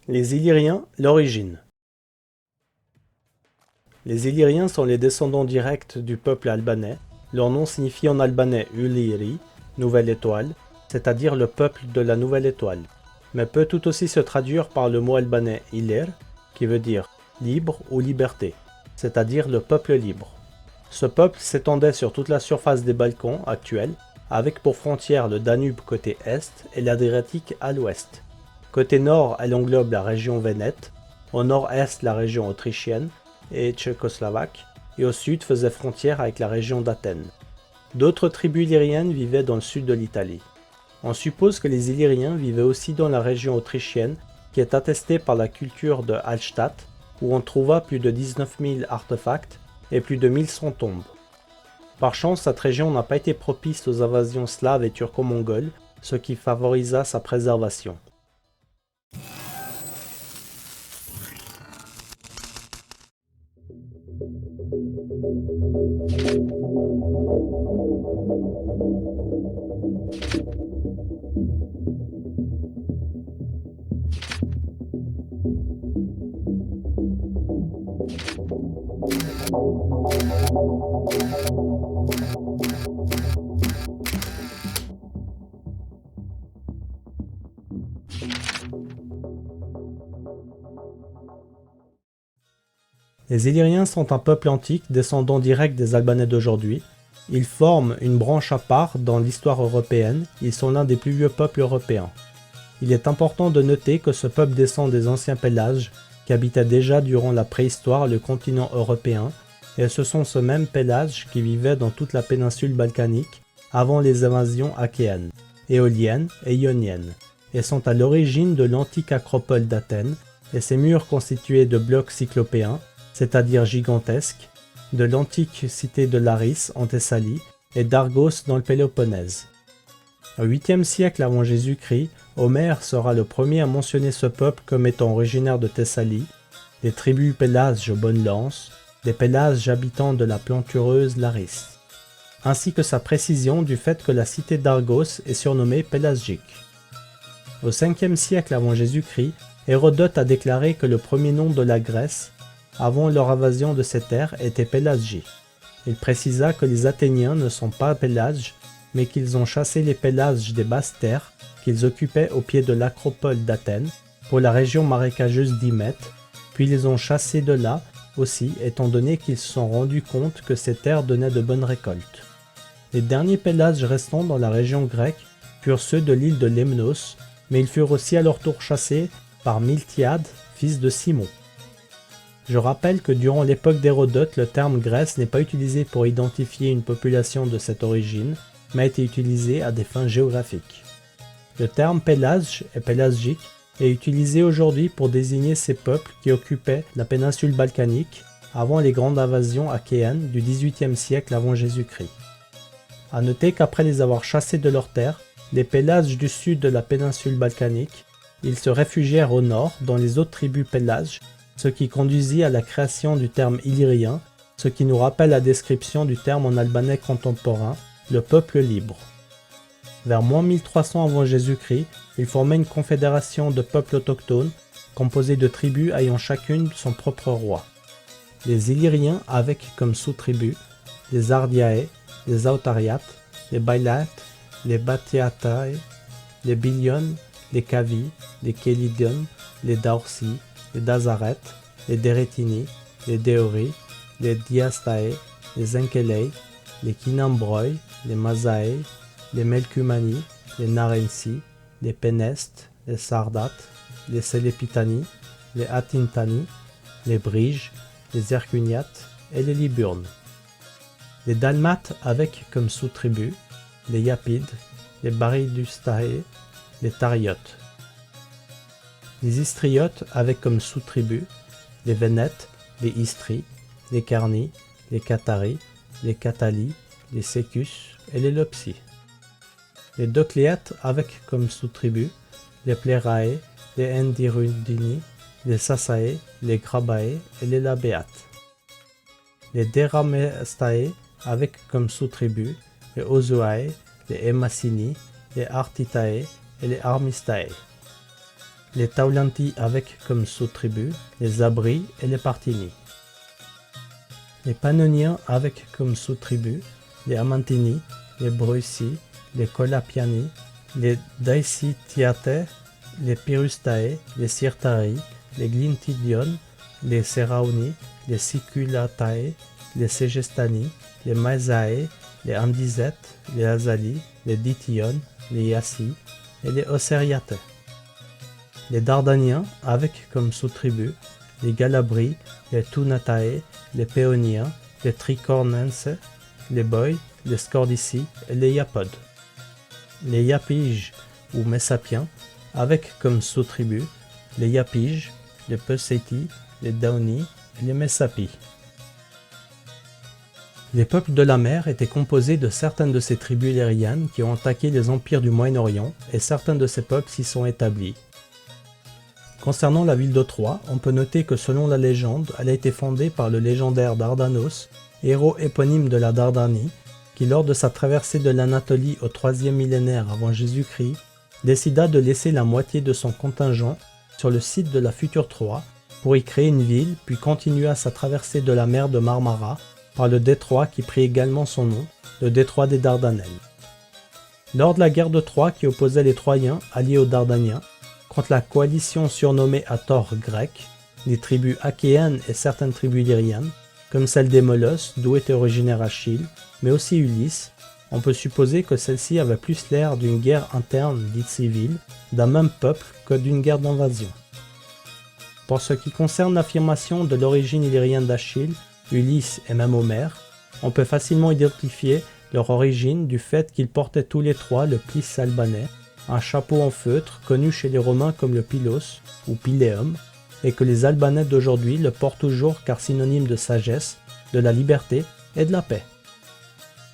Les Illyriens, l'origine. Les Illyriens sont les descendants directs du peuple albanais. Leur nom signifie en albanais Ulyri, nouvelle étoile, c'est-à-dire le peuple de la nouvelle étoile, mais peut tout aussi se traduire par le mot albanais Ilir, qui veut dire libre ou liberté, c'est-à-dire le peuple libre. Ce peuple s'étendait sur toute la surface des Balkans actuels, avec pour frontière le Danube côté est et l'Adriatique à l'ouest. Côté nord, elle englobe la région vénète, au nord-est la région autrichienne et tchécoslovaque, et au sud faisait frontière avec la région d'Athènes. D'autres tribus illyriennes vivaient dans le sud de l'Italie. On suppose que les Illyriens vivaient aussi dans la région autrichienne, qui est attestée par la culture de Hallstatt, où on trouva plus de 19 000 artefacts et plus de 1100 tombes. Par chance, cette région n'a pas été propice aux invasions slaves et turco-mongoles, ce qui favorisa sa préservation. Les Illyriens sont un peuple antique descendant direct des Albanais d'aujourd'hui. Ils forment une branche à part dans l'histoire européenne, ils sont l'un des plus vieux peuples européens. Il est important de noter que ce peuple descend des anciens Pélasges, qui habitaient déjà durant la préhistoire le continent européen, et ce sont ce même Pélasges qui vivaient dans toute la péninsule balkanique avant les invasions achéennes, éoliennes et ioniennes, et sont à l'origine de l'antique acropole d'Athènes et ses murs constitués de blocs cyclopéens, c'est-à-dire gigantesques, de l'antique cité de Larisse en Thessalie et d'Argos dans le Péloponnèse. Au 8e siècle avant Jésus-Christ, Homère sera le premier à mentionner ce peuple comme étant originaire de Thessalie, des tribus Pélasges aux bonnes lances, des Pélasges habitants de la plantureuse Larisse, ainsi que sa précision du fait que la cité d'Argos est surnommée Pélasgique. Au 5e siècle avant Jésus-Christ, Hérodote a déclaré que le premier nom de la Grèce, avant leur invasion de ces terres, était Pélasgie. Il précisa que les Athéniens ne sont pas Pélasges, mais qu'ils ont chassé les Pélasges des basses terres qu'ils occupaient au pied de l'acropole d'Athènes pour la région marécageuse d'Hymète, puis ils ont chassé de là aussi étant donné qu'ils se sont rendus compte que ces terres donnaient de bonnes récoltes. Les derniers Pélasges restants dans la région grecque furent ceux de l'île de Lemnos, mais ils furent aussi à leur tour chassés par Miltiade, fils de Simon. Je rappelle que durant l'époque d'Hérodote, le terme Grèce n'est pas utilisé pour identifier une population de cette origine, mais a été utilisé à des fins géographiques. Le terme Pélasge et pélasgique est utilisé aujourd'hui pour désigner ces peuples qui occupaient la péninsule balkanique avant les grandes invasions achéennes du XVIIIe siècle avant Jésus-Christ. A noter qu'après les avoir chassés de leurs terres, les Pélasges du sud de la péninsule balkanique, ils se réfugièrent au nord dans les autres tribus Pélasges, ce qui conduisit à la création du terme illyrien, ce qui nous rappelle la description du terme en albanais contemporain, le peuple libre. Vers moins 1300 avant Jésus-Christ, ils formaient une confédération de peuples autochtones, composée de tribus ayant chacune son propre roi. Les Illyriens avec comme sous-tribus les Ardiae, les Autariates, les Bailates, les Batiatae, les Biliones, les Cavi, les Kélidium, les Daursi, les Dazarètes, les Dérétini, les Déori, les Diastae, les Enkelei, les Kinambroi, les Mazae, les Melkumani, les Narensi, les Pénestes, les Sardates, les Sélepitani, les Atintani, les Briges, les Ercuniates et les Liburnes. Les Dalmates avec comme sous-tribus les Yapides, les Baridustae, les Tariotes. Les Istriotes avec comme sous-tribus les Vénètes, les Istries, les Carni, les Catari, les Catali, les Sécus et les Lopsi. Les Docléates avec comme sous-tribus les Plérae, les Endirundini, les Sassae, les Grabae et les Labéates. Les Deramestae avec comme sous-tribus les Ozuae, les Emassini, les Artitae et les Armistae. les Taulanti avec comme sous-tribus les Abri et les Partini, les Pannoniens avec comme sous-tribus les Amantini, les Bruci, les Colapiani, les Daicitiatae, les Pirustae, les Sirtari, les Glintidion, les Serauni, les Siculatae, les Segestani, les Maesae, les Andizetes, les Azali, les Dition, les Yassi et les Osseriatae. Les Dardaniens avec comme sous-tribus les Galabri, les Tunatae, les Péoniens, les Tricornenses, les Boï, les Scordici et les Iapodes. Les Iapiges ou Messapiens avec comme sous-tribus les Iapiges, les Peuceti, les Dauni et les Messapis. Les peuples de la mer étaient composés de certaines de ces tribus illyriennes qui ont attaqué les empires du Moyen-Orient et certains de ces peuples s'y sont établis. Concernant la ville de Troie, on peut noter que selon la légende, elle a été fondée par le légendaire Dardanos, héros éponyme de la Dardanie, qui lors de sa traversée de l'Anatolie au 3e millénaire avant Jésus-Christ, décida de laisser la moitié de son contingent sur le site de la future Troie pour y créer une ville, puis continua sa traversée de la mer de Marmara par le détroit qui prit également son nom, le détroit des Dardanelles. Lors de la guerre de Troie qui opposait les Troyens, alliés aux Dardaniens, contre la coalition surnommée à tort grecque, les tribus achéennes et certaines tribus illyriennes, comme celle des Molosses, d'où était originaire Achille, mais aussi Ulysse, on peut supposer que celle-ci avait plus l'air d'une guerre interne dite civile, d'un même peuple que d'une guerre d'invasion. Pour ce qui concerne l'affirmation de l'origine illyrienne d'Achille, Ulysse et même Homère, on peut facilement identifier leur origine du fait qu'ils portaient tous les trois le plis albanais, un chapeau en feutre connu chez les Romains comme le pilos ou pileum, et que les Albanais d'aujourd'hui le portent toujours car synonyme de sagesse, de la liberté et de la paix.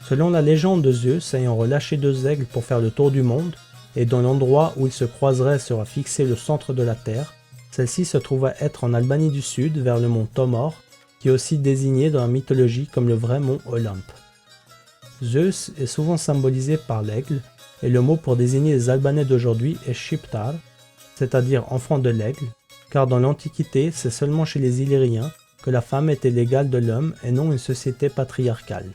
Selon la légende de Zeus ayant relâché 2 aigles pour faire le tour du monde, et dont l'endroit où ils se croiseraient sera fixé le centre de la terre, celle-ci se trouvait être en Albanie du Sud vers le mont Tomor, qui est aussi désigné dans la mythologie comme le vrai mont Olympe. Zeus est souvent symbolisé par l'aigle, et le mot pour désigner les Albanais d'aujourd'hui est Shiptar, c'est-à-dire enfant de l'aigle, car dans l'Antiquité, c'est seulement chez les Illyriens que la femme était l'égale de l'homme et non une société patriarcale.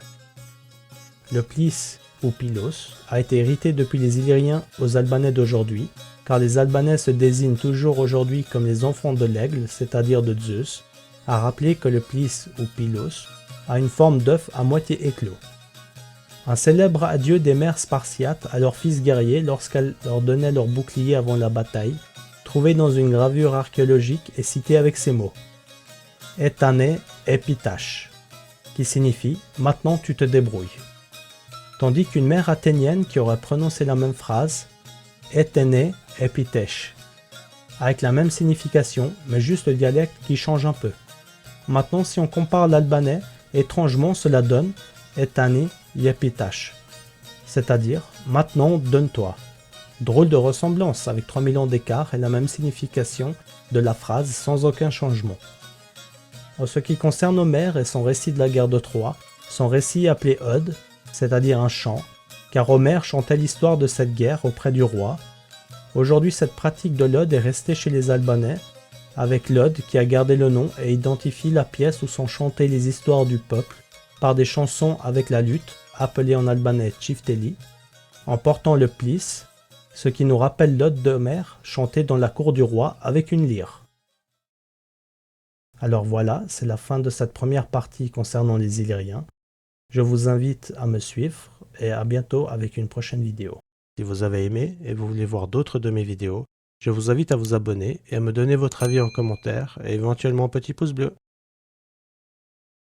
Le plis, ou pilos, a été hérité depuis les Illyriens aux Albanais d'aujourd'hui, car les Albanais se désignent toujours aujourd'hui comme les enfants de l'aigle, c'est-à-dire de Zeus, à rappeler que le plis, ou pilos, a une forme d'œuf à moitié éclos. Un célèbre adieu des mères spartiates à leurs fils guerriers lorsqu'elles leur donnaient leur bouclier avant la bataille, trouvé dans une gravure archéologique et cité avec ces mots « Etane epitash » qui signifie « Maintenant tu te débrouilles ». Tandis qu'une mère athénienne qui aurait prononcé la même phrase « Etene epitesh » avec la même signification, mais juste le dialecte qui change un peu. Maintenant, si on compare l'albanais, étrangement cela donne « Etane Yepitash », c'est-à-dire « Maintenant, donne-toi ». Drôle de ressemblance avec 3000 ans d'écart et la même signification de la phrase sans aucun changement. En ce qui concerne Homère et son récit de la guerre de Troie, son récit est appelé Ode, c'est-à-dire un chant, car Homère chantait l'histoire de cette guerre auprès du roi. Aujourd'hui, cette pratique de l'Ode est restée chez les Albanais, avec l'Ode qui a gardé le nom et identifie la pièce où sont chantées les histoires du peuple par des chansons avec la lutte, appelée en albanais Chifteli, en portant le plis, ce qui nous rappelle l'Ode d'Homère chantée dans la cour du roi avec une lyre. Alors voilà, c'est la fin de cette première partie concernant les Illyriens. Je vous invite à me suivre et à bientôt avec une prochaine vidéo. Si vous avez aimé et vous voulez voir d'autres de mes vidéos, je vous invite à vous abonner et à me donner votre avis en commentaire et éventuellement un petit pouce bleu.